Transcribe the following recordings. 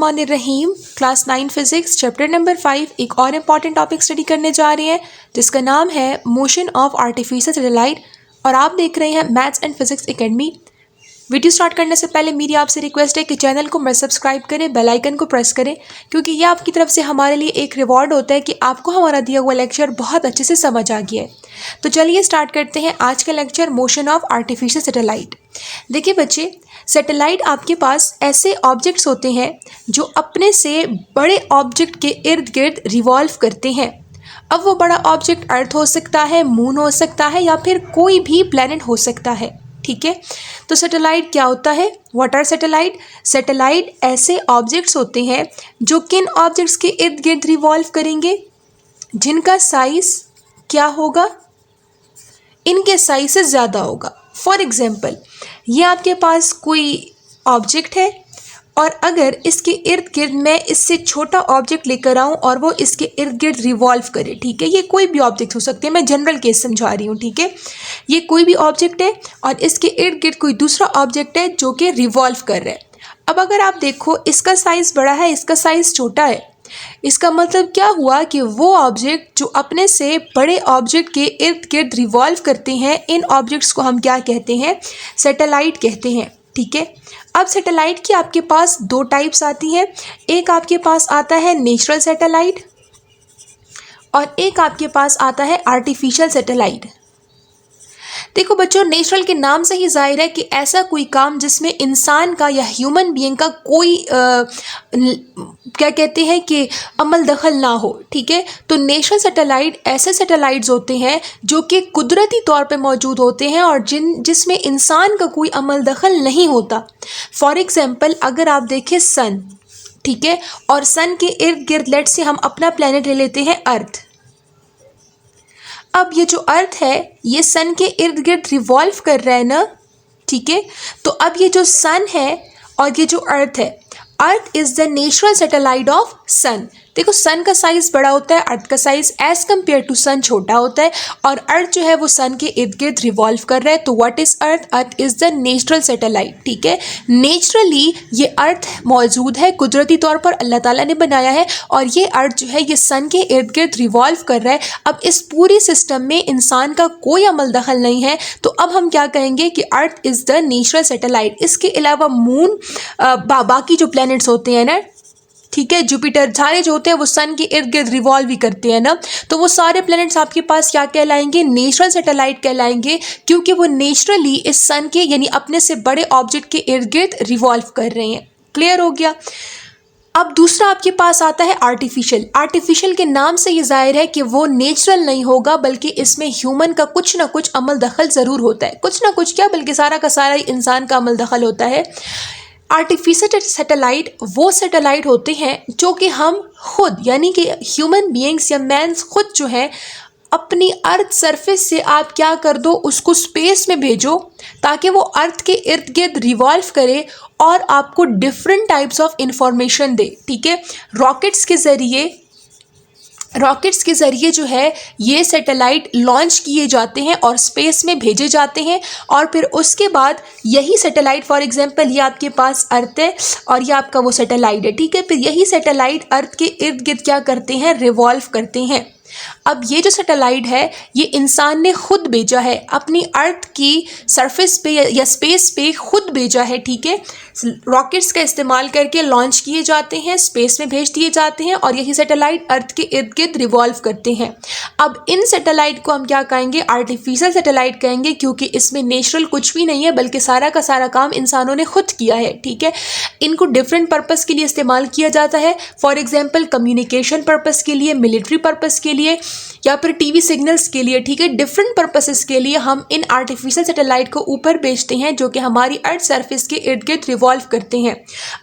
बिस्मिल्लाहिर्रहमानिर्रहीम। Class 9 physics chapter number 5 एक और इम्पॉर्टेंट टॉपिक स्टडी करने जा रहे हैं जिसका नाम है मोशन ऑफ आर्टिफिशियल सैटेलाइट और आप देख रहे हैं maths and physics academy. Video start करने से पहले मेरी आपसे रिक्वेस्ट है कि चैनल को मैं सब्सक्राइब करें, बेल आइकन को प्रेस करें क्योंकि ये आपकी तरफ से हमारे लिए एक रिवॉर्ड होता है कि आपको हमारा दिया हुआ लेक्चर बहुत अच्छे से समझ आ गया है। तो चलिए स्टार्ट करते हैं आज का lecture motion of artificial satellite. देखिए बच्चे, सैटेलाइट आपके पास ऐसे ऑब्जेक्ट्स होते हैं जो अपने से बड़े ऑब्जेक्ट के इर्द गिर्द रिवॉल्व करते हैं। अब वो बड़ा ऑब्जेक्ट अर्थ हो सकता है, मून हो सकता है या फिर कोई भी प्लैनेट हो सकता है। ठीक है, तो सैटेलाइट क्या होता है? What are satellite? सैटेलाइट ऐसे ऑब्जेक्ट्स होते हैं जो किन ऑब्जेक्ट्स के इर्द गिर्द रिवॉल्व करेंगे, जिनका साइज क्या होगा, इनके साइज से ज़्यादा होगा। फॉर एग्जाम्पल, ये आपके पास कोई ऑब्जेक्ट है और अगर इसके इर्द गिर्द मैं इससे छोटा ऑब्जेक्ट लेकर आऊँ और वो इसके इर्द गिर्द रिवॉल्व करे, ठीक है, ये कोई भी ऑब्जेक्ट हो सकते हैं, मैं जनरल केस समझा रही हूँ। ठीक है, ये कोई भी ऑब्जेक्ट है और इसके इर्द गिर्द कोई दूसरा ऑब्जेक्ट है जो कि रिवॉल्व कर रहा है। अब अगर आप देखो, इसका साइज़ बड़ा है, इसका साइज़ छोटा है, इसका मतलब क्या हुआ कि वो ऑब्जेक्ट जो अपने से बड़े ऑब्जेक्ट के इर्द गिर्द रिवॉल्व करते हैं, इन ऑब्जेक्ट्स को हम क्या कहते हैं? सैटेलाइट कहते हैं। ठीक है, अब सैटेलाइट की आपके पास दो टाइप्स आती हैं। एक आपके पास आता है नेचुरल सैटेलाइट और एक आपके पास आता है आर्टिफिशियल सैटेलाइट। देखो बच्चों, नेचुरल के नाम से ही जाहिर है कि ऐसा कोई काम जिसमें इंसान का या ह्यूमन बीइंग का कोई क्या कहते हैं कि अमल दखल ना हो। ठीक है, तो नेचुरल सैटेलाइट ऐसे सैटेलाइट्स होते हैं जो कि कुदरती तौर पे मौजूद होते हैं और जिसमें इंसान का कोई अमल दखल नहीं होता। फॉर एग्जाम्पल, अगर आप देखें सन, ठीक है, और सन के इर्द गिर्द लेट से हम अपना प्लेनेट ले लेते हैं अर्थ। अब ये जो अर्थ है ये सन के इर्द गिर्द रिवॉल्व कर रहा है ना, ठीक है। तो अब ये जो सन है और ये जो अर्थ है, earth is the natural satellite of sun. देखो, सन का साइज बड़ा होता है, अर्थ का size as compare to sun छोटा होता है और अर्थ जो है वो सन के इर्द गिर्द रिवॉल्व कर रहा है। तो what is earth? Earth is the natural satellite. ठीक है, नेचुरली ये अर्थ मौजूद है, कुदरती तौर पर अल्लाह ताला ने बनाया है और ये अर्थ जो है ये सन के इर्द गिर्द रिवॉल्व कर रहा है। अब इस पूरी सिस्टम में इंसान का कोई अमल दखल नहीं है, तो अब हम क्या कहेंगे कि अर्थ इज द नेचुरल सैटेलाइट। इसके अलावा मून, बाकी जो प्लैनेट्स होते हैं ना, ठीक है, जुपिटर, सारे जो होते हैं वो सन के इर्द गिर्द रिवॉल्व ही करते हैं ना, तो वो सारे प्लैनेट्स आपके पास क्या कहलाएंगे? नेचुरल सैटेलाइट कहलाएंगे, क्योंकि वो नेचुरली इस सन के यानी अपने से बड़े ऑब्जेक्ट के इर्द गिर्द रिवॉल्व कर रहे हैं। क्लियर हो गया? अब दूसरा आपके पास आता है आर्टिफिशियल। आर्टिफिशियल के नाम से ये जाहिर है कि वो नेचुरल नहीं होगा, बल्कि इसमें ह्यूमन का कुछ ना कुछ अमल दखल ज़रूर होता है। कुछ ना कुछ क्या, बल्कि सारा का सारा इंसान का अमल दखल होता है। आर्टिफिशियल सैटेलाइट वो सैटेलाइट होते हैं जो कि हम खुद यानी कि ह्यूमन बीइंग्स या मैंस खुद जो है अपनी अर्थ सरफेस से आप क्या कर दो, उसको स्पेस में भेजो ताकि वो अर्थ के इर्द गिर्द रिवॉल्व करे और आपको डिफरेंट टाइप्स ऑफ इंफॉर्मेशन दे। ठीक है, रॉकेट्स के ज़रिए जो है ये सैटेलाइट लॉन्च किए जाते हैं और स्पेस में भेजे जाते हैं और फिर उसके बाद यही सैटेलाइट, फॉर एग्जांपल ये आपके पास अर्थ है और ये आपका वो सैटेलाइट है, ठीक है, फिर यही सैटेलाइट अर्थ के इर्द गिर्द क्या करते हैं? रिवॉल्व करते हैं। अब ये जो सैटेलाइट है ये इंसान ने खुद भेजा है, अपनी अर्थ की सरफेस पे या स्पेस पे खुद भेजा है। ठीक है, रॉकेट्स का इस्तेमाल करके लॉन्च किए जाते हैं, स्पेस में भेज दिए जाते हैं और यही सैटेलाइट अर्थ के इर्द गिर्द रिवॉल्व करते हैं। अब इन सैटेलाइट को हम क्या कहेंगे? आर्टिफिशियल सैटेलाइट कहेंगे, क्योंकि इसमें नेचुरल कुछ भी नहीं है, बल्कि सारा का सारा काम इंसानों ने खुद किया है। ठीक है, इनको डिफरेंट पर्पज़ के लिए इस्तेमाल किया जाता है। फॉर एग्जाम्पल, कम्युनिकेशन पर्पज़ के लिए, मिलिट्री पर्पज़ के लिए या फिर टीवी सिग्नल्स के लिए। ठीक है, डिफरेंट पर्पसेस के लिए हम इन आर्टिफिशियल सैटेलाइट को ऊपर भेजते हैं जो कि हमारी अर्थ सरफेस के इर्द गिर्द रिवॉल्व करते हैं।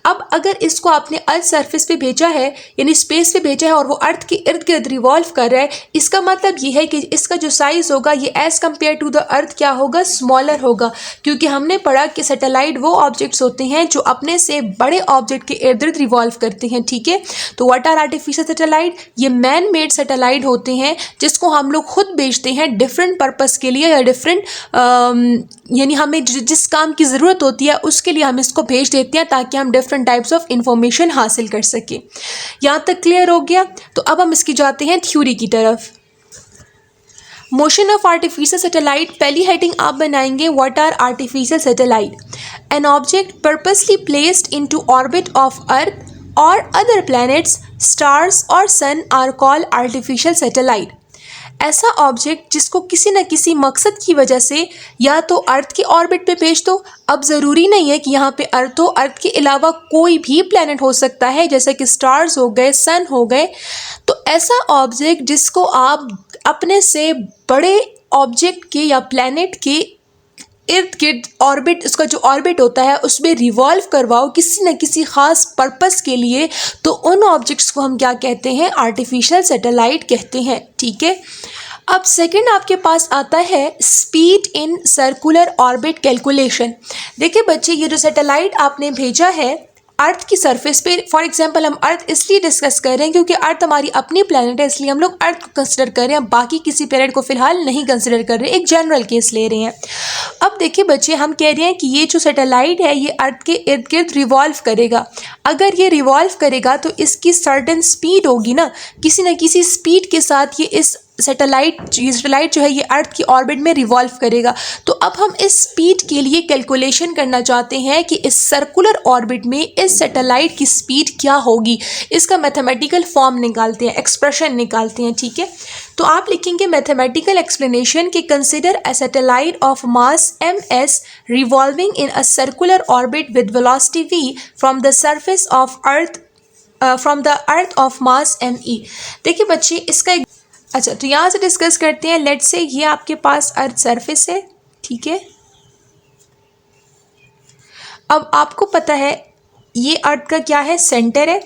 अब अगर इसको आपने अर्थ सरफेस पे भेजा है यानी स्पेस पे भेजा है और वो अर्थ के इर्द गिर्द रिवॉल्व कर रहा है, इसका मतलब ये है कि इसका जो साइज होगा ये as compare to the earth क्या होगा? स्मॉलर होगा, क्योंकि हमने पढ़ा कि सैटेलाइट वो ऑब्जेक्ट्स होते हैं जो अपने से बड़े ऑब्जेक्ट के इर्द गिर्द रिवॉल्व करते हैं। ठीक है, तो व्हाट आर आर्टिफिशियल सैटेलाइट? ये मैन मेड सैटेलाइट होते हैं हैं जिसको हम लोग खुद बेचते हैं डिफरेंट पर्पस के लिए या डिफरेंट यानी हमें जिस काम की ज़रूरत होती है उसके लिए हम इसको भेज देते हैं ताकि हम डिफरेंट टाइप्स ऑफ इंफॉर्मेशन हासिल कर सकें। यहाँ तक क्लियर हो गया? तो अब हम इसकी जाते हैं थ्योरी की तरफ। मोशन ऑफ आर्टिफिशियल सैटेलाइट, पहली हेडिंग आप बनाएंगे what are artificial satellite, an object purposely placed into orbit of earth और अदर प्लैनेट्स, स्टार्स और sun are called artificial satellite. ऐसा ऑब्जेक्ट जिसको किसी न किसी मकसद की वजह से या तो अर्थ के ऑर्बिट पे भेज दो, अब ज़रूरी नहीं है कि यहाँ पे अर्थ हो, अर्थ के अलावा कोई भी प्लैनेट हो सकता है जैसे कि स्टार्स हो गए, सन हो गए। तो ऐसा ऑब्जेक्ट जिसको आप अपने से बड़े ऑब्जेक्ट के या प्लैनेट के इर्द गिर्द ऑर्बिट, उसका जो ऑर्बिट होता है उसमें रिवॉल्व करवाओ किसी न किसी ख़ास पर्पस के लिए, तो उन ऑब्जेक्ट्स को हम क्या कहते हैं? आर्टिफिशियल सैटेलाइट कहते हैं। ठीक है। अब सेकंड आपके पास आता है speed in circular orbit calculation. देखिए बच्चे, ये जो सैटेलाइट आपने भेजा है अर्थ की सरफेस पे, फॉर एग्जांपल हम अर्थ इसलिए डिस्कस कर रहे हैं क्योंकि अर्थ हमारी अपनी प्लैनेट है, इसलिए हम लोग अर्थ को कंसिडर कर रहे हैं, बाकी किसी प्लैनेट को फिलहाल नहीं कंसिडर कर रहे, एक जनरल केस ले रहे हैं। अब देखिए बच्चे, हम कह रहे हैं कि ये जो सैटेलाइट है ये अर्थ के इर्द गिर्द रिवॉल्व करेगा। अगर ये रिवॉल्व करेगा तो इसकी सर्टेन स्पीड होगी ना, किसी न किसी स्पीड के साथ ये सैटेलाइट जो है ये अर्थ की ऑर्बिट में रिवॉल्व करेगा। तो अब हम इस स्पीड के लिए कैलकुलेशन करना चाहते हैं कि इस सर्कुलर ऑर्बिट में इस सैटेलाइट की स्पीड क्या होगी, इसका मैथमेटिकल फॉर्म निकालते हैं, एक्सप्रेशन निकालते हैं। ठीक है। तो आप लिखेंगे मैथमेटिकल एक्सप्लेनेशन कि consider a satellite of mass ms revolving in a circular orbit with velocity v from the surface of earth from the earth of mass me। देखिए बच्चे, इसका अच्छा, तो यहाँ से डिस्कस करते हैं। लेट्स से ये आपके पास अर्थ सरफेस है। ठीक है। अब आपको पता है ये अर्थ का क्या है? सेंटर है।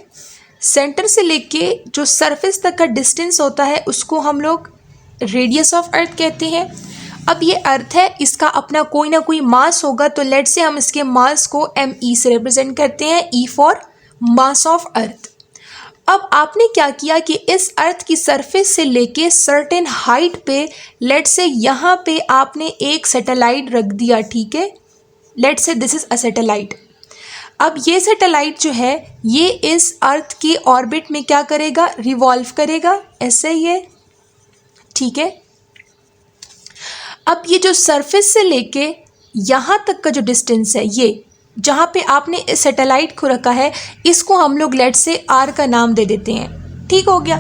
सेंटर से लेके जो सरफेस तक का डिस्टेंस होता है उसको हम लोग रेडियस ऑफ अर्थ कहते हैं। अब ये अर्थ है, इसका अपना कोई ना कोई मास होगा, तो लेट्स से हम इसके मास को me से रिप्रेजेंट करते हैं, e for mass of earth. अब आपने क्या किया कि इस अर्थ की सरफेस से लेके सर्टेन हाइट पे, लेट्स से यहाँ पे आपने एक सैटेलाइट रख दिया। ठीक है। Let's say this is a satellite. अब ये सैटेलाइट जो है ये इस अर्थ की ऑर्बिट में क्या करेगा? रिवॉल्व करेगा, ऐसे ही है। ठीक है। अब ये जो सरफेस से लेके यहाँ तक का जो डिस्टेंस है, ये जहाँ पे आपने इस सैटेलाइट को रखा है, इसको हम लोग लेट से आर का नाम दे देते हैं। ठीक हो गया।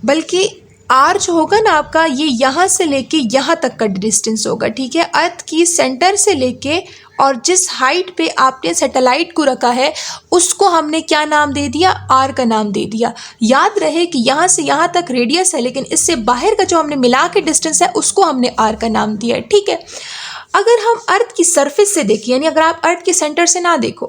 बल्कि आर जो होगा ना आपका, ये यहाँ से लेके यहाँ तक का डिस्टेंस होगा। ठीक है। अर्थ की सेंटर से लेके और जिस हाइट पे आपने सैटेलाइट को रखा है उसको हमने क्या नाम दे दिया? आर का नाम दे दिया। याद रहे कि यहाँ से यहाँ तक रेडियस है, लेकिन इससे बाहर का जो हमने मिला के डिस्टेंस है उसको हमने आर का नाम दिया है। ठीक है। अगर हम अर्थ की सरफेस से देखें, यानी अगर आप अर्थ के सेंटर से ना देखो,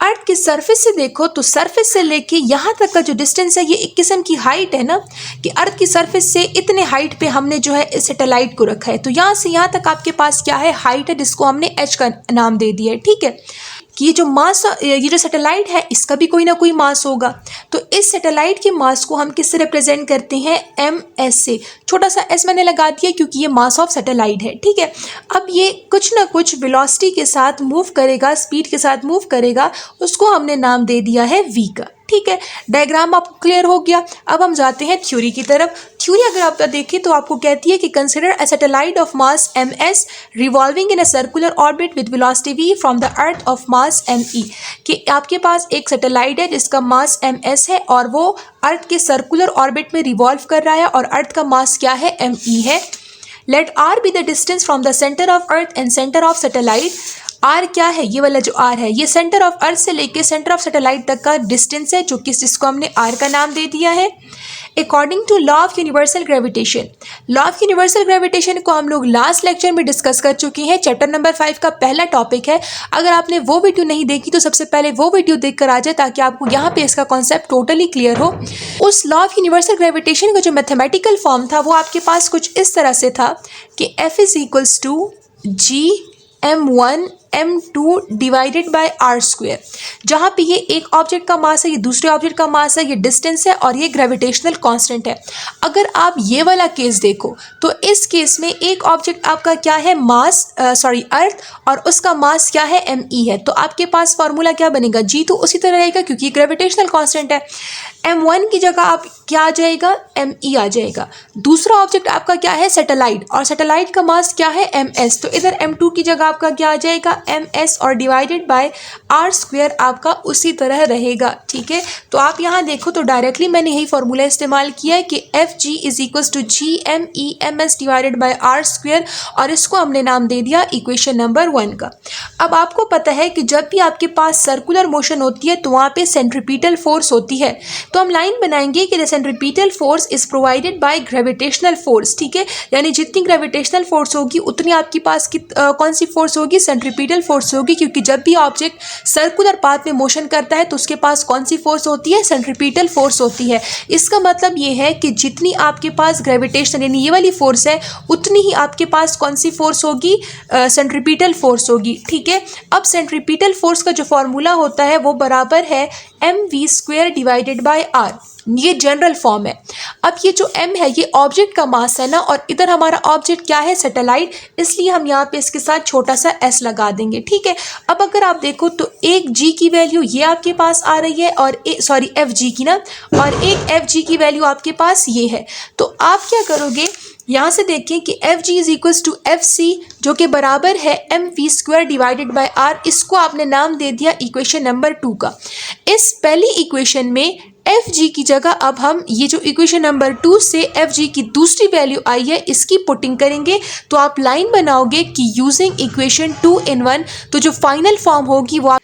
अर्थ की सरफेस से देखो, तो सरफेस से लेके यहाँ तक का जो डिस्टेंस है ये एक किस्म की हाइट है ना, कि अर्थ की सरफेस से इतने हाइट पे हमने जो है इस सैटेलाइट को रखा है। तो यहाँ से यहाँ तक आपके पास क्या है? हाइट है, जिसको हमने h का नाम दे दिया है। ठीक है। कि ये जो सैटेलाइट है इसका भी कोई ना कोई मास होगा, तो इस सैटेलाइट के मास को हम किससे रिप्रेजेंट करते हैं? ms से। छोटा सा s मैंने लगा दिया क्योंकि ये मास ऑफ सैटेलाइट है। ठीक है। अब ये कुछ ना कुछ वेलोसिटी के साथ मूव करेगा, स्पीड के साथ मूव करेगा, उसको हमने नाम दे दिया है v का। ठीक है। डायग्राम आपको क्लियर हो गया। अब हम जाते हैं थ्योरी की तरफ। थ्योरी अगर आप देखें तो आपको कहती है कि consider a satellite of mass ms revolving in a circular orbit with velocity v from the earth of mass me। कि आपके पास एक सैटेलाइट है जिसका मास ms है और वो अर्थ के सर्कुलर ऑर्बिट में रिवॉल्व कर रहा है और अर्थ का मास क्या है? me है। Let r be the distance from the centre of earth and centre of satellite. R क्या है? ये वाला जो आर है ये सेंटर ऑफ अर्थ से लेके सेंटर ऑफ सैटेलाइट तक का डिस्टेंस है, जो कि जिसको हमने आर का नाम दे दिया है। According to law of universal gravitation, law of universal gravitation को हम लोग लास्ट लेक्चर में डिस्कस कर चुके हैं। चैप्टर नंबर 5 का पहला टॉपिक है। अगर आपने वो वीडियो नहीं देखी तो सबसे पहले वो वीडियो देख कर आ जाए, ताकि आपको यहाँ पे इसका कॉन्सेप्ट टोटली क्लियर हो। उस लॉ ऑफ यूनिवर्सल ग्रेविटेशन का जो मैथमेटिकल फॉर्म था वो आपके पास कुछ इस तरह से था कि F is equals to G m1 m2 divided by r square, जहाँ पे ये एक ऑब्जेक्ट का मास है, ये दूसरे ऑब्जेक्ट का मास है, ये डिस्टेंस है और ये ग्रेविटेशनल कांस्टेंट है। अगर आप ये वाला केस देखो तो इस केस में एक ऑब्जेक्ट आपका क्या है, मास अर्थ, और उसका मास क्या है, me है। तो आपके पास फॉर्मूला क्या बनेगा, g तो उसी तरह रहेगा क्योंकि ग्रेविटेशनल कांस्टेंट है। m1 की जगह आप क्या आ जाएगा, me आ जाएगा। दूसरा ऑब्जेक्ट आपका क्या है, सैटेलाइट, और सैटेलाइट का मास क्या है, ms, तो इधर m2 की जगह आपका क्या आ जाएगा, ms, और डिवाइडेड बाय r स्क्वायर आपका उसी तरह रहेगा। ठीक है, तो आप यहाँ देखो तो डायरेक्टली मैंने यही फॉर्मूला इस्तेमाल किया है कि fg is equals to G M E M S divided by r square, और इसको हमने नाम दे दिया इक्वेशन नंबर 1 का। अब आपको पता है कि जब भी आपके पास सर्कुलर मोशन होती है तो वहाँ पे सेंट्रीपिटल फोर्स होती है, तो हम लाइन बनाएंगे कि the centripetal force is provided by gravitational force. ठीक है, यानी जितनी ग्रेविटेशनल फोर्स होगी उतनी आपके पास कौन सी फोर्स होगी, सेंट्रीपिटल फोर्स होगी, क्योंकि जब भी ऑब्जेक्ट सर्कुलर पाथ में मोशन करता है तो उसके पास कौन सी फोर्स होती है, सेंट्रीपिटल फोर्स होती है। इसका मतलब ये है कि जितनी आपके पास ग्रेविटेशन यानी ये वाली फोर्स है उतनी ही आपके पास कौन सी फोर्स होगी, सेंट्रीपिटल फोर्स होगी। ठीक है, अब सेंट्रीपिटल फोर्स का जो फॉर्मूला होता है वो बराबर है mv square divided by r, ये जनरल फॉर्म है। अब ये जो m है ये ऑब्जेक्ट का मास है ना, और इधर हमारा ऑब्जेक्ट क्या है, सैटेलाइट, इसलिए हम यहाँ पे इसके साथ छोटा सा s लगा देंगे। ठीक है, अब अगर आप देखो तो एक g की वैल्यू ये आपके पास आ रही है, और fg की ना, और एक fg की वैल्यू आपके पास ये है। तो आप क्या करोगे, यहाँ से देखें कि fg is equals to fc जो कि बराबर है mv square divided by r, इसको आपने नाम दे दिया इक्वेशन नंबर 2 का। इस पहली इक्वेशन में fg की जगह अब हम ये जो इक्वेशन नंबर 2 से fg की दूसरी वैल्यू आई है इसकी पुटिंग करेंगे, तो आप लाइन बनाओगे कि यूजिंग इक्वेशन 2 in 1, तो जो फाइनल फॉर्म होगी वो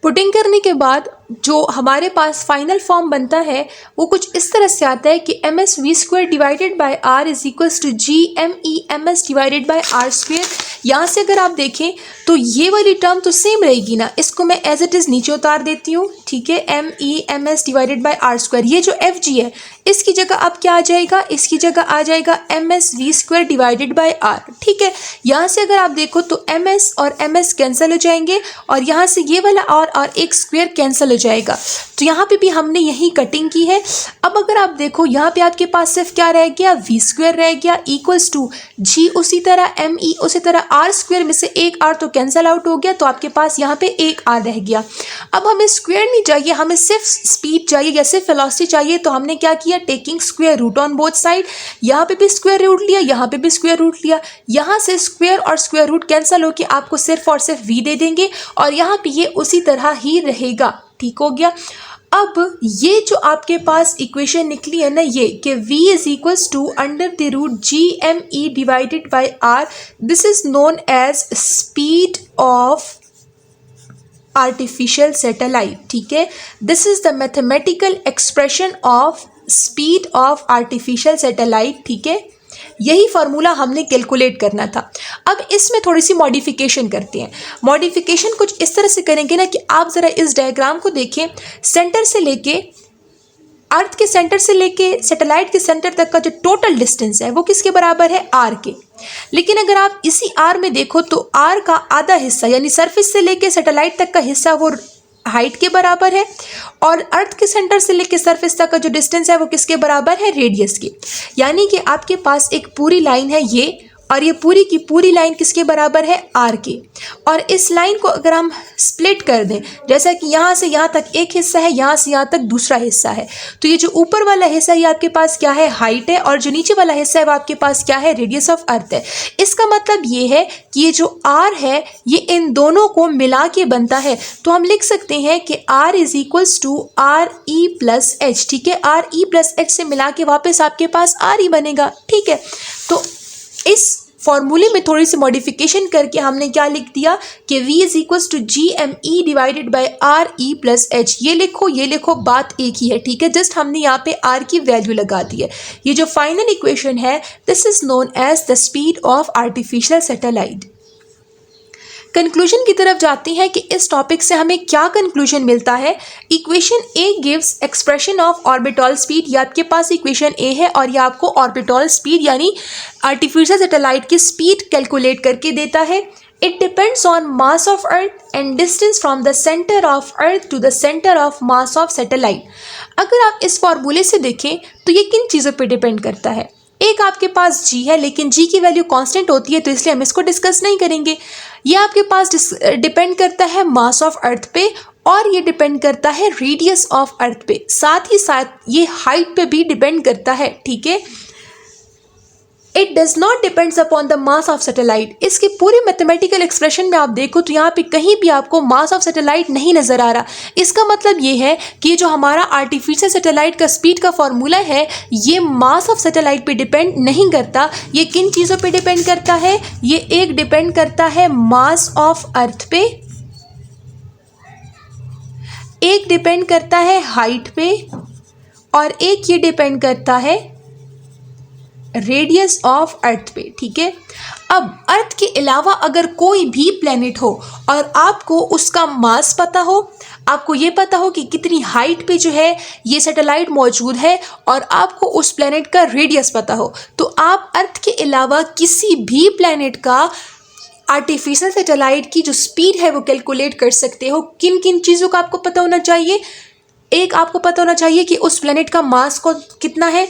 पुटिंग करने के बाद जो हमारे पास फाइनल फॉर्म बनता है वो कुछ इस तरह से आता है कि M S V square divided by R is equals to G M E M S divided by R square. यहाँ से अगर आप देखें तो ये वाली टर्म तो सेम रहेगी ना, इसको मैं एज इट इज़ नीचे उतार देती हूँ। ठीक है, M E M S divided by R square, ये जो एफ जी है इसकी जगह अब क्या आ जाएगा, इसकी जगह आ जाएगा M S V square divided by R. ठीक है, यहाँ से अगर आप देखो तो एम एस और एम एस कैंसिल हो जाएंगे, और यहाँ से ये वाला और एक स्क्वायर कैंसिल हो जाएगा। तो यहाँ पे भी हमने यही कटिंग की है। अब अगर आप देखो यहाँ पे आपके पास सिर्फ क्या रह गया, वी स्क्वायर रह गया इक्वल्स टू जी, उसी तरह एम ई, उसी तरह आर स्क्वायर में से एक आर तो कैंसिल आउट हो गया, तो आपके पास यहाँ पे एक आर रह गया। अब हमें स्क्वायर नहीं चाहिए, हमें सिर्फ स्पीड चाहिए या सिर्फ वेलोसिटी चाहिए, तो हमने क्या किया, taking square root on both side, यहाँ पे भी स्क्वायर रूट लिया, यहाँ पे भी स्क्वायर रूट लिया, यहाँ से स्क्वायर और स्क्वायर रूट कैंसिल होकर आपको सिर्फ और सिर्फ वी दे देंगे, और यहाँ पे ये उसी तरह ही रहेगा। ठीक हो गया। अब ये जो आपके पास इक्वेशन निकली है ना, ये कि v is equals to under the root G M E divided by R, this is known as speed of artificial satellite. ठीक है, this is the mathematical expression of speed of artificial satellite. ठीक है, यही formula हमने calculate करना था। अब इसमें थोड़ी सी मॉडिफिकेशन करते हैं। मॉडिफिकेशन कुछ इस तरह से करेंगे ना कि आप ज़रा इस डायग्राम को देखें, सेंटर से लेके अर्थ के सेंटर से लेके सैटेलाइट के सेंटर तक का जो टोटल डिस्टेंस है वो किसके बराबर है, आर के। लेकिन अगर आप इसी आर में देखो तो आर का आधा हिस्सा यानी सरफेस से लेके सैटेलाइट तक का हिस्सा वो हाइट के बराबर है, और अर्थ के सेंटर से लेकर सरफेस तक का जो डिस्टेंस है वो किसके बराबर है, रेडियस के। यानी कि आपके पास एक पूरी लाइन है ये, और ये पूरी की पूरी लाइन किसके बराबर है, आर के। और इस लाइन को अगर हम स्प्लिट कर दें, जैसा कि यहाँ से यहाँ तक एक हिस्सा है, यहाँ से यहाँ तक दूसरा हिस्सा है, तो ये जो ऊपर वाला हिस्सा ये आपके पास क्या है, हाइट है, और जो नीचे वाला हिस्सा है वो आपके पास क्या है, रेडियस ऑफ अर्थ है। इसका मतलब ये है कि ये जो आर है ये इन दोनों को मिला के बनता है, तो हम लिख सकते हैं कि R is equals to R E plus H. ठीक है, आर ई प्लस एच से मिला के वापस आपके पास आर ई बनेगा। ठीक है, तो इस फॉर्मूले में थोड़ी सी मॉडिफिकेशन करके हमने क्या लिख दिया कि v is equals to G M E divided by R E plus H. ये लिखो, बात एक ही है। ठीक है, जस्ट हमने यहाँ पे r की वैल्यू लगा दी है। ये जो फाइनल इक्वेशन है this is known as the speed of artificial satellite. Conclusion की तरफ जाते हैं कि इस टॉपिक से हमें क्या कंक्लूजन मिलता है। Equation A gives expression of orbital speed, ये आपके पास इक्वेशन ए है और ये आपको ऑर्बिटल स्पीड यानी आर्टिफिशियल सैटेलाइट की स्पीड कैलकुलेट करके देता है। It depends on mass of Earth and distance from the center of Earth to the center of mass of satellite. अगर आप इस फॉर्मूले से देखें तो ये किन चीज़ों पे डिपेंड करता है? एक आपके पास g है, लेकिन g की वैल्यू कांस्टेंट होती है, तो इसलिए हम इसको डिस्कस नहीं करेंगे। ये आपके पास डिपेंड करता है मास ऑफ अर्थ पे, और ये डिपेंड करता है रेडियस ऑफ अर्थ पे, साथ ही साथ ये हाइट पे भी डिपेंड करता है, ठीक है। It does not depends upon the mass of satellite. इसकी पूरी मैथमेटिकल एक्सप्रेशन में आप देखो तो यहाँ पे कहीं भी आपको मास ऑफ सैटेलाइट नहीं नजर आ रहा। इसका मतलब ये है कि ये जो हमारा आर्टिफिशियल सैटेलाइट का स्पीड का फॉर्मूला है, ये मास ऑफ सैटेलाइट पे डिपेंड नहीं करता। ये किन चीज़ों पे डिपेंड करता है? ये एक डिपेंड करता है मास ऑफ अर्थ पे, एक डिपेंड करता है हाइट पे, और एक ये डिपेंड करता है रेडियस ऑफ अर्थ पे, ठीक है। अब अर्थ के अलावा अगर कोई भी प्लेनेट हो और आपको उसका मास पता हो, आपको ये पता हो कि कितनी हाइट पे जो है ये सैटेलाइट मौजूद है, और आपको उस प्लेनेट का रेडियस पता हो, तो आप अर्थ के अलावा किसी भी प्लेनेट का आर्टिफिशियल सैटेलाइट की जो स्पीड है वो कैलकुलेट कर सकते हो। किन किन चीज़ों का आपको पता होना चाहिए? एक, आपको पता होना चाहिए कि उस प्लेनेट का मास को कितना है,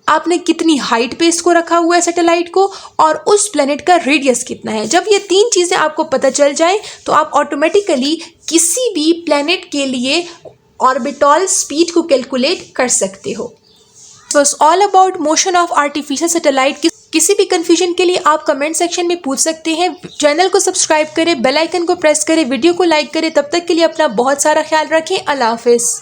आपने कितनी हाइट पे इसको रखा हुआ है सैटेलाइट को, और उस प्लेनेट का रेडियस कितना है। जब ये तीन चीज़ें आपको पता चल जाए तो आप ऑटोमेटिकली किसी भी प्लेनेट के लिए ऑर्बिटल स्पीड को कैलकुलेट कर सकते हो। So it's all about motion of artificial satellite. किसी भी कंफ्यूजन के लिए आप कमेंट सेक्शन में पूछ सकते हैं। चैनल को सब्सक्राइब करें, बेल आइकन को प्रेस करें, वीडियो को लाइक करें। तब तक के लिए अपना बहुत सारा ख्याल रखें। अल्लाह हाफिज़।